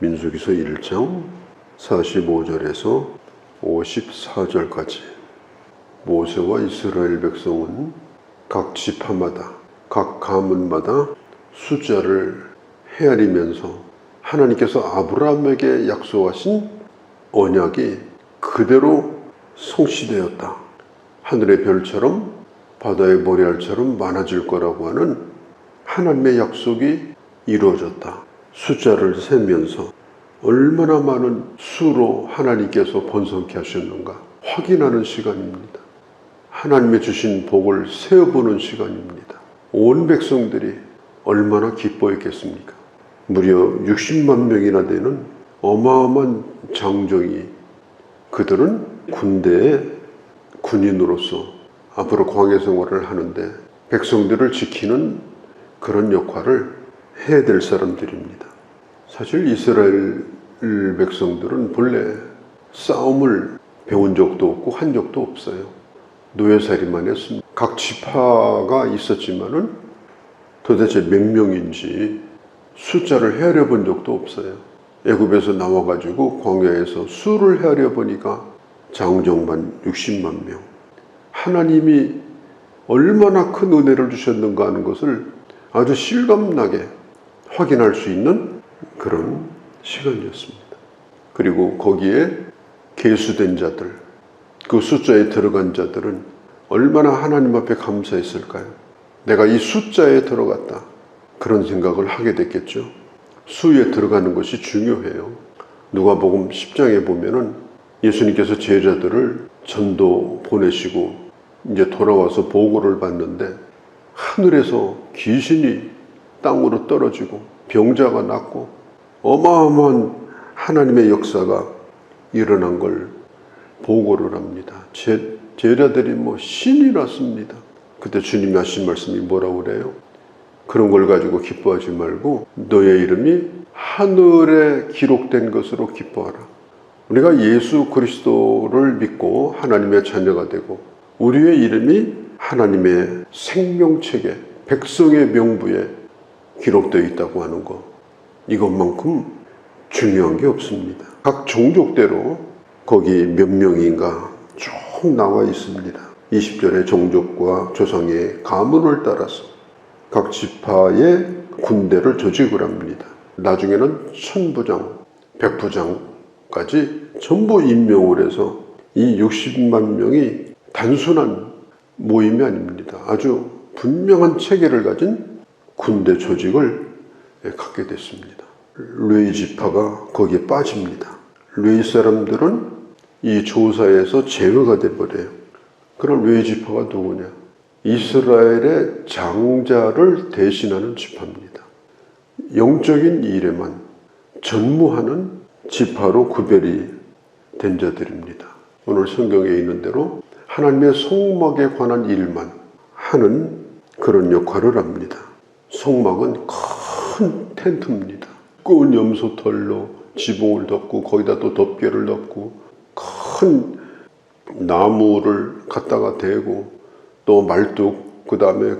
민수기서 1장 45절에서 54절까지 모세와 이스라엘 백성은 각 지파마다 각 가문마다 숫자를 헤아리면서 하나님께서 아브라함에게 약속하신 언약이 그대로 성취되었다. 하늘의 별처럼 바다의 모래알처럼 많아질 거라고 하는 하나님의 약속이 이루어졌다. 숫자를 세면서 얼마나 많은 수로 하나님께서 번성케 하셨는가 확인하는 시간입니다. 하나님의 주신 복을 세어보는 시간입니다. 온 백성들이 얼마나 기뻐했겠습니까? 무려 60만 명이나 되는 어마어마한 장정이 그들은 군대의 군인으로서 앞으로 광야 생활을 하는데 백성들을 지키는 그런 역할을 해야 될 사람들입니다. 사실 이스라엘 백성들은 본래 싸움을 배운 적도 없고 한 적도 없어요. 노예살이만 했습니다. 각 지파가 있었지만은 도대체 몇 명인지 숫자를 헤아려 본 적도 없어요. 애굽에서 나와가지고 광야에서 수를 헤아려 보니까 장정만 60만 명. 하나님이 얼마나 큰 은혜를 주셨는가 하는 것을 아주 실감나게 확인할 수 있는 그런 시간이었습니다. 그리고 거기에 계수된 자들, 그 숫자에 들어간 자들은 얼마나 하나님 앞에 감사했을까요? 내가 이 숫자에 들어갔다. 그런 생각을 하게 됐겠죠. 수에 들어가는 것이 중요해요. 누가복음 10장에 보면은 예수님께서 제자들을 전도 보내시고 이제 돌아와서 보고를 받는데 하늘에서 귀신이 땅으로 떨어지고 병자가 낫고 어마어마한 하나님의 역사가 일어난 걸 보고를 합니다. 제자들이 신이 났습니다. 그때 주님이 하신 말씀이 뭐라고 그래요? 그런 걸 가지고 기뻐하지 말고 너의 이름이 하늘에 기록된 것으로 기뻐하라. 우리가 예수 그리스도를 믿고 하나님의 자녀가 되고 우리의 이름이 하나님의 생명책에 백성의 명부에 기록되어 있다고 하는 것, 이것만큼 중요한 게 없습니다. 각 종족대로 거기 몇 명인가 쭉 나와 있습니다. 20절에 종족과 조상의 가문을 따라서 각 지파의 군대를 조직을 합니다. 나중에는 천부장, 백부장까지 전부 임명을 해서 이 60만 명이 단순한 모임이 아닙니다. 아주 분명한 체계를 가진 군대 조직을 갖게 됐습니다. 레위 지파가 거기에 빠집니다. 레위 사람들은 이 조사에서 제거가 돼버려요. 그럼 레위 지파가 누구냐? 이스라엘의 장자를 대신하는 지파입니다. 영적인 일에만 전무하는 지파로 구별이 된 자들입니다. 오늘 성경에 있는 대로 하나님의 성막에 관한 일만 하는 그런 역할을 합니다. 성막은 큰 텐트입니다. 두꺼운 염소털로 지붕을 덮고 거기다 또 덮개를 덮고 큰 나무를 갖다가 대고 또 말뚝, 그 다음에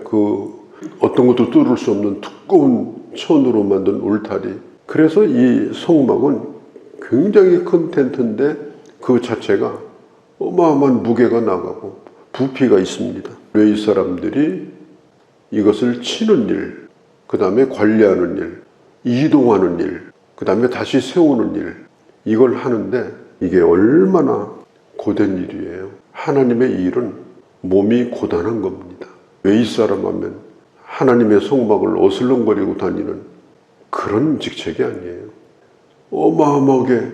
어떤 것도 뚫을 수 없는 두꺼운 천으로 만든 울타리. 그래서 이 성막은 굉장히 큰 텐트인데 그 자체가 어마어마한 무게가 나가고 부피가 있습니다. 레위 사람들이 이것을 치는 일, 그 다음에 관리하는 일, 이동하는 일, 그 다음에 다시 세우는 일, 이걸 하는데 이게 얼마나 고된 일이에요. 하나님의 일은 몸이 고단한 겁니다. 레위 사람 하면 하나님의 성막을 어슬렁거리고 다니는 그런 직책이 아니에요. 어마어마하게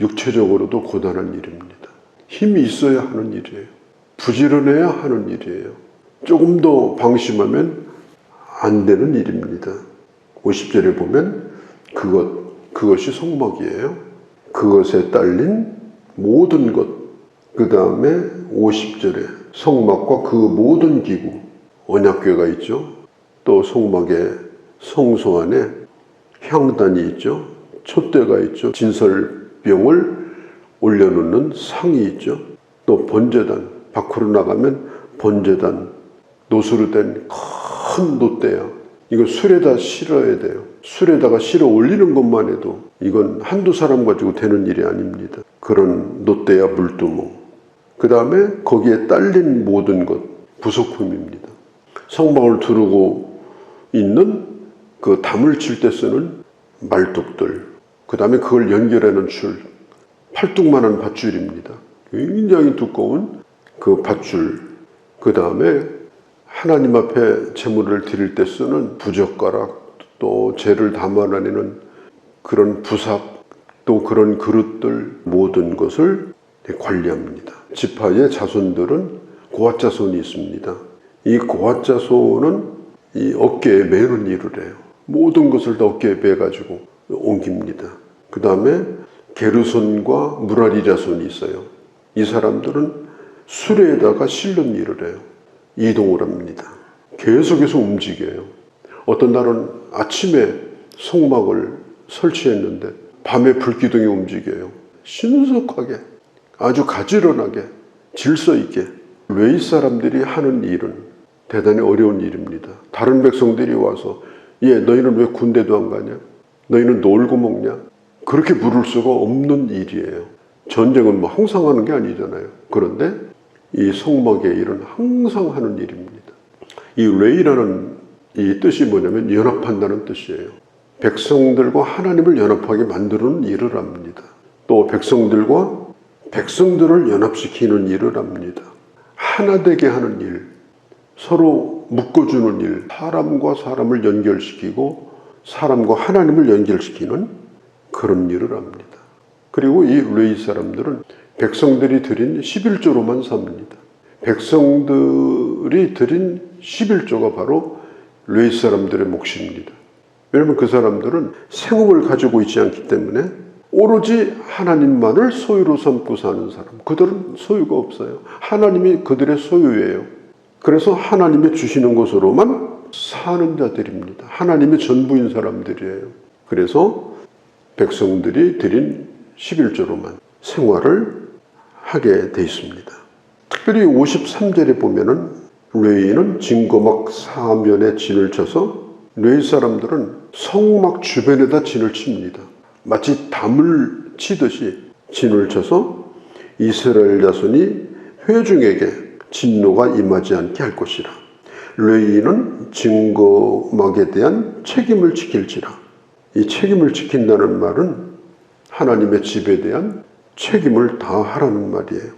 육체적으로도 고단한 일입니다. 힘이 있어야 하는 일이에요. 부지런해야 하는 일이에요. 조금 더 방심하면 안 되는 일입니다. 50절에 보면 그것이 성막이에요. 그것에 딸린 모든 것. 그 다음에 50절에 성막과 그 모든 기구, 언약궤가 있죠. 또 성막의 성소 안에 향단이 있죠. 촛대가 있죠. 진설병을 올려놓는 상이 있죠. 또 번제단, 밖으로 나가면 번제단, 노수로 된 큰 놋대야. 이거 술에다 실어야 돼요. 술에다가 실어 올리는 것만 해도 이건 한두 사람 가지고 되는 일이 아닙니다. 그런 놋대야 물두멍, 그 다음에 거기에 딸린 모든 것, 부속품입니다. 성막을 두르고 있는 그 담을 칠 때 쓰는 말뚝들, 그 다음에 그걸 연결하는 줄, 팔뚝만한 밧줄입니다. 굉장히 두꺼운 그 밧줄, 그 다음에 하나님 앞에 제물을 드릴 때 쓰는 부젓가락, 또 재를 담아내는 그런 부삽, 또 그런 그릇들, 모든 것을 관리합니다. 지파의 자손들은 고앗 자손이 있습니다. 이 고앗 자손은 이 어깨에 매는 일을 해요. 모든 것을 다 어깨에 매가지고 옮깁니다. 그 다음에 게르손과 무라리 자손이 있어요. 이 사람들은 수레에다가 실는 일을 해요. 이동을 합니다. 계속해서 움직여요. 어떤 날은 아침에 성막을 설치했는데 밤에 불기둥이 움직여요. 신속하게, 아주 가지런하게, 질서 있게. 레위 사람들이 하는 일은 대단히 어려운 일입니다. 다른 백성들이 와서 너희는 왜 군대도 안 가냐? 너희는 놀고 먹냐? 그렇게 부를 수가 없는 일이에요. 전쟁은 뭐 항상 하는 게 아니잖아요. 그런데 이 성막의 일은 항상 하는 일입니다. 이 레위라는 이 뜻이 뭐냐면 연합한다는 뜻이에요. 백성들과 하나님을 연합하게 만드는 일을 합니다. 또 백성들과 백성들을 연합시키는 일을 합니다. 하나 되게 하는 일, 서로 묶어주는 일, 사람과 사람을 연결시키고 사람과 하나님을 연결시키는 그런 일을 합니다. 그리고 이 레위 사람들은 백성들이 드린 11조로만 삽니다. 백성들이 드린 11조가 바로 레위 사람들의 몫입니다. 왜냐하면 그 사람들은 생업을 가지고 있지 않기 때문에 오로지 하나님만을 소유로 삼고 사는 사람, 그들은 소유가 없어요. 하나님이 그들의 소유예요. 그래서 하나님이 주시는 것으로만 사는 자들입니다. 하나님의 전부인 사람들이에요. 그래서 백성들이 드린 11조로만 생활을 하게 돼 있습니다. 특별히 53절에 보면은 레위는 진거막 사면에 진을 쳐서 레위 사람들은 성막 주변에다 진을 칩니다. 마치 담을 치듯이 진을 쳐서 이스라엘 자손이 회중에게 진노가 임하지 않게 할 것이라. 레위는 증거막에 대한 책임을 지킬지라. 이 책임을 지킨다는 말은 하나님의 집에 대한 책임을 다하라는 말이에요.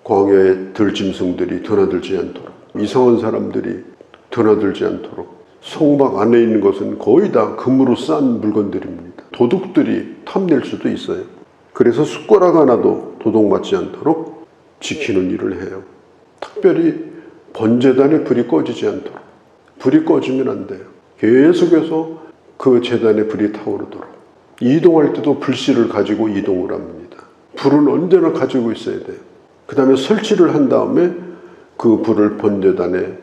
광야의 들짐승들이 드나들지 않도록, 이상한 사람들이 드나들지 않도록, 성막 안에 있는 것은 거의 다 금으로 싼 물건들입니다. 도둑들이 탐낼 수도 있어요. 그래서 숟가락 하나도 도둑맞지 않도록 지키는 일을 해요. 특별히 번제단에 불이 꺼지지 않도록. 불이 꺼지면 안 돼요. 계속해서 그 제단에 불이 타오르도록. 이동할 때도 불씨를 가지고 이동을 합니다. 불은 언제나 가지고 있어야 돼요. 그 다음에 설치를 한 다음에 그 불을 번제단에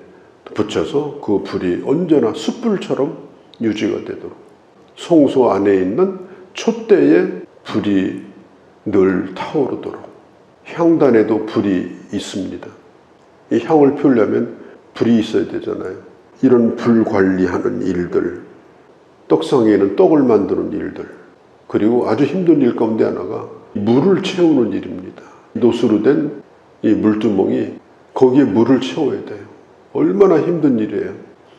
붙여서 그 불이 언제나 숯불처럼 유지가 되도록. 성소 안에 있는 촛대에 불이 늘 타오르도록. 향단에도 불이 있습니다. 이 향을 피우려면 불이 있어야 되잖아요. 이런 불 관리하는 일들, 떡상에는 떡을 만드는 일들, 그리고 아주 힘든 일 가운데 하나가 물을 채우는 일입니다. 노수로 된 이 물두멍이 거기에 물을 채워야 돼요. 얼마나 힘든 일이에요.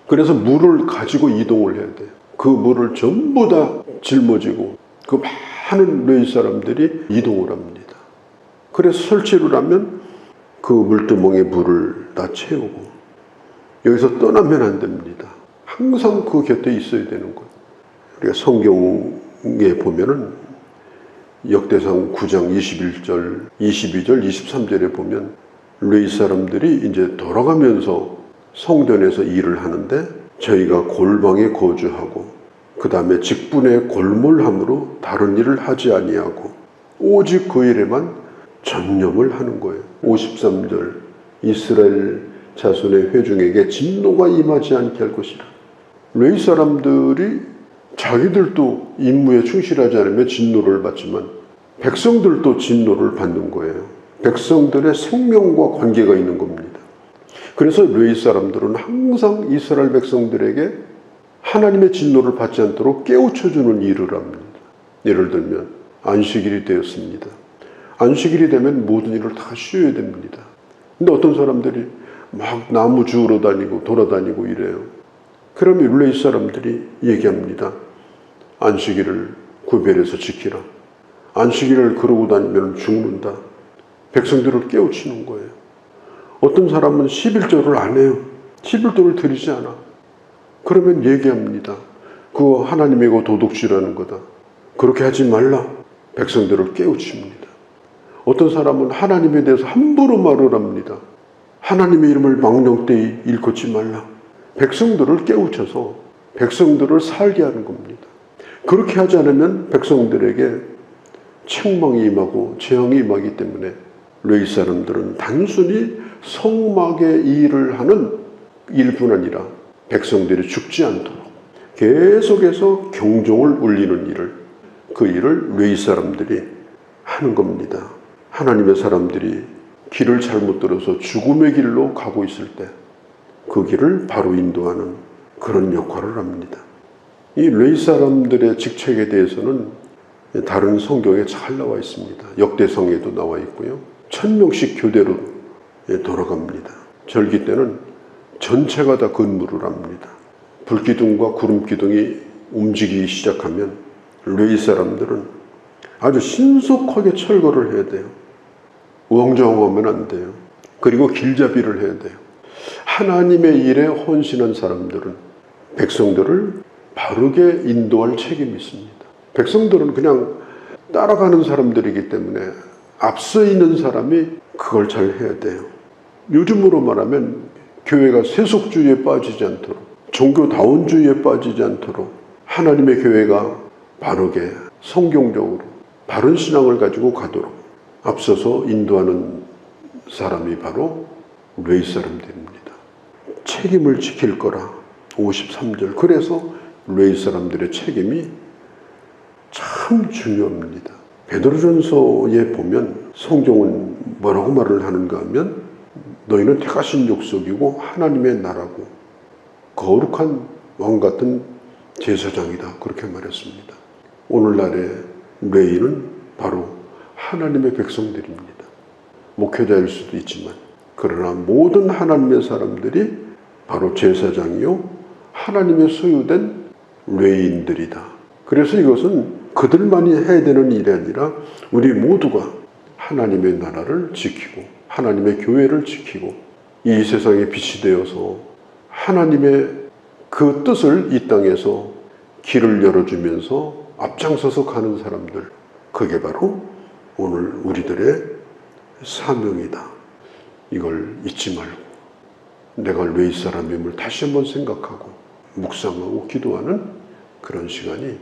그래서 물을 가지고 이동을 해야 돼요. 그 물을 전부 다 짊어지고 그 많은 레위 사람들이 이동을 합니다. 그래서 설치를 하면 그 물두멍에 물을 다 채우고 여기서 떠나면 안 됩니다. 항상 그 곁에 있어야 되는 거예요. 우리가 성경에 보면은 역대상 9장 21절, 22절, 23절에 보면 레위 사람들이 이제 돌아가면서 성전에서 일을 하는데 저희가 골방에 거주하고 그 다음에 직분에 골몰함으로 다른 일을 하지 아니하고 오직 그 일에만 전념을 하는 거예요. 53절 이스라엘 자손의 회중에게 진노가 임하지 않게 할 것이라. 레위 사람들이 자기들도 임무에 충실하지 않으면 진노를 받지만 백성들도 진노를 받는 거예요. 백성들의 생명과 관계가 있는 겁니다. 그래서 레위 사람들은 항상 이스라엘 백성들에게 하나님의 진노를 받지 않도록 깨우쳐주는 일을 합니다. 예를 들면 안식일이 되었습니다. 안식일이 되면 모든 일을 다 쉬어야 됩니다. 근데 어떤 사람들이 막 나무 주우러 다니고 돌아다니고 이래요. 그러면 율례 사람들이 얘기합니다. 안식일을 구별해서 지키라. 안식일을 그러고 다니면 죽는다. 백성들을 깨우치는 거예요. 어떤 사람은 11조를 안 해요. 11조를 드리지 않아. 그러면 얘기합니다. 그거 하나님이고 도둑질하는 거다. 그렇게 하지 말라. 백성들을 깨우칩니다. 어떤 사람은 하나님에 대해서 함부로 말을 합니다. 하나님의 이름을 망령되이 일컫지 말라. 백성들을 깨우쳐서 백성들을 살게 하는 겁니다. 그렇게 하지 않으면 백성들에게 책망이 임하고 재앙이 임하기 때문에 레위 사람들은 단순히 성막의 일을 하는 일뿐 아니라 백성들이 죽지 않도록 계속해서 경종을 울리는 일을, 그 일을 레위 사람들이 하는 겁니다. 하나님의 사람들이 길을 잘못 들어서 죽음의 길로 가고 있을 때 그 길을 바로 인도하는 그런 역할을 합니다. 이 레위 사람들의 직책에 대해서는 다른 성경에 잘 나와 있습니다. 역대성에도 나와 있고요. 1000명씩 교대로 돌아갑니다. 절기 때는 전체가 다 근무를 합니다. 불기둥과 구름기둥이 움직이기 시작하면 레위 사람들은 아주 신속하게 철거를 해야 돼요. 우왕좌왕하면 안 돼요. 그리고 길잡이를 해야 돼요. 하나님의 일에 헌신한 사람들은 백성들을 바르게 인도할 책임이 있습니다. 백성들은 그냥 따라가는 사람들이기 때문에 앞서 있는 사람이 그걸 잘 해야 돼요. 요즘으로 말하면 교회가 세속주의에 빠지지 않도록, 종교다운주의에 빠지지 않도록 하나님의 교회가 바르게 성경적으로 바른 신앙을 가지고 가도록 앞서서 인도하는 사람이 바로 레위 사람들입니다. 책임을 지킬 거라. 53절. 그래서 레위 사람들의 책임이 참 중요합니다. 베드로전서에 보면 성경은 뭐라고 말을 하는가 하면 너희는 택하신 족속이고 하나님의 나라고 거룩한 왕 같은 제사장이다. 그렇게 말했습니다. 오늘날의 레위는 바로 하나님의 백성들입니다. 목회자일 수도 있지만 그러나 모든 하나님의 사람들이 바로 제사장이요 하나님의 소유된 레위인들이다. 그래서 이것은 그들만이 해야 되는 일이 아니라 우리 모두가 하나님의 나라를 지키고 하나님의 교회를 지키고 이 세상에 빛이 되어서 하나님의 그 뜻을 이 땅에서 길을 열어주면서 앞장서서 가는 사람들, 그게 바로 오늘 우리들의 사명이다. 이걸 잊지 말고 내가 레위 사람임을 다시 한번 생각하고 묵상하고 기도하는 그런 시간이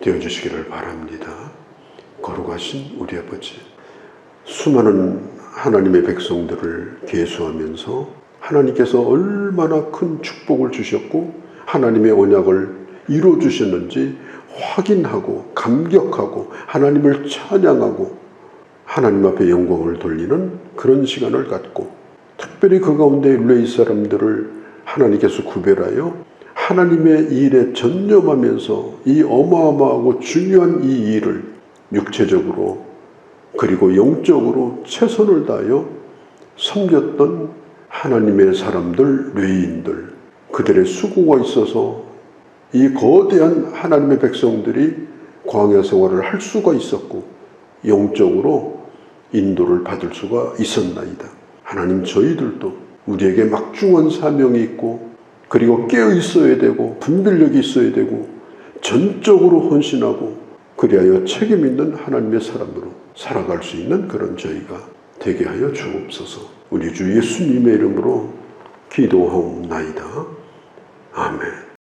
되어주시기를 바랍니다. 거룩하신 우리 아버지, 수많은 하나님의 백성들을 계수하면서 하나님께서 얼마나 큰 축복을 주셨고 하나님의 언약을 이루어주셨는지 확인하고 감격하고 하나님을 찬양하고 하나님 앞에 영광을 돌리는 그런 시간을 갖고 특별히 그 가운데 레위 사람들을 하나님께서 구별하여 하나님의 일에 전념하면서 이 어마어마하고 중요한 이 일을 육체적으로 그리고 영적으로 최선을 다하여 섬겼던 하나님의 사람들, 레위인들, 그들의 수고가 있어서 이 거대한 하나님의 백성들이 광야 생활을 할 수가 있었고 영적으로 인도를 받을 수가 있었나이다. 하나님, 저희들도 우리에게 막중한 사명이 있고 그리고 깨어 있어야 되고 분별력이 있어야 되고 전적으로 헌신하고 그리하여 책임 있는 하나님의 사람으로 살아갈 수 있는 그런 저희가 되게 하여 주옵소서. 우리 주 예수님의 이름으로 기도하옵나이다. 아멘.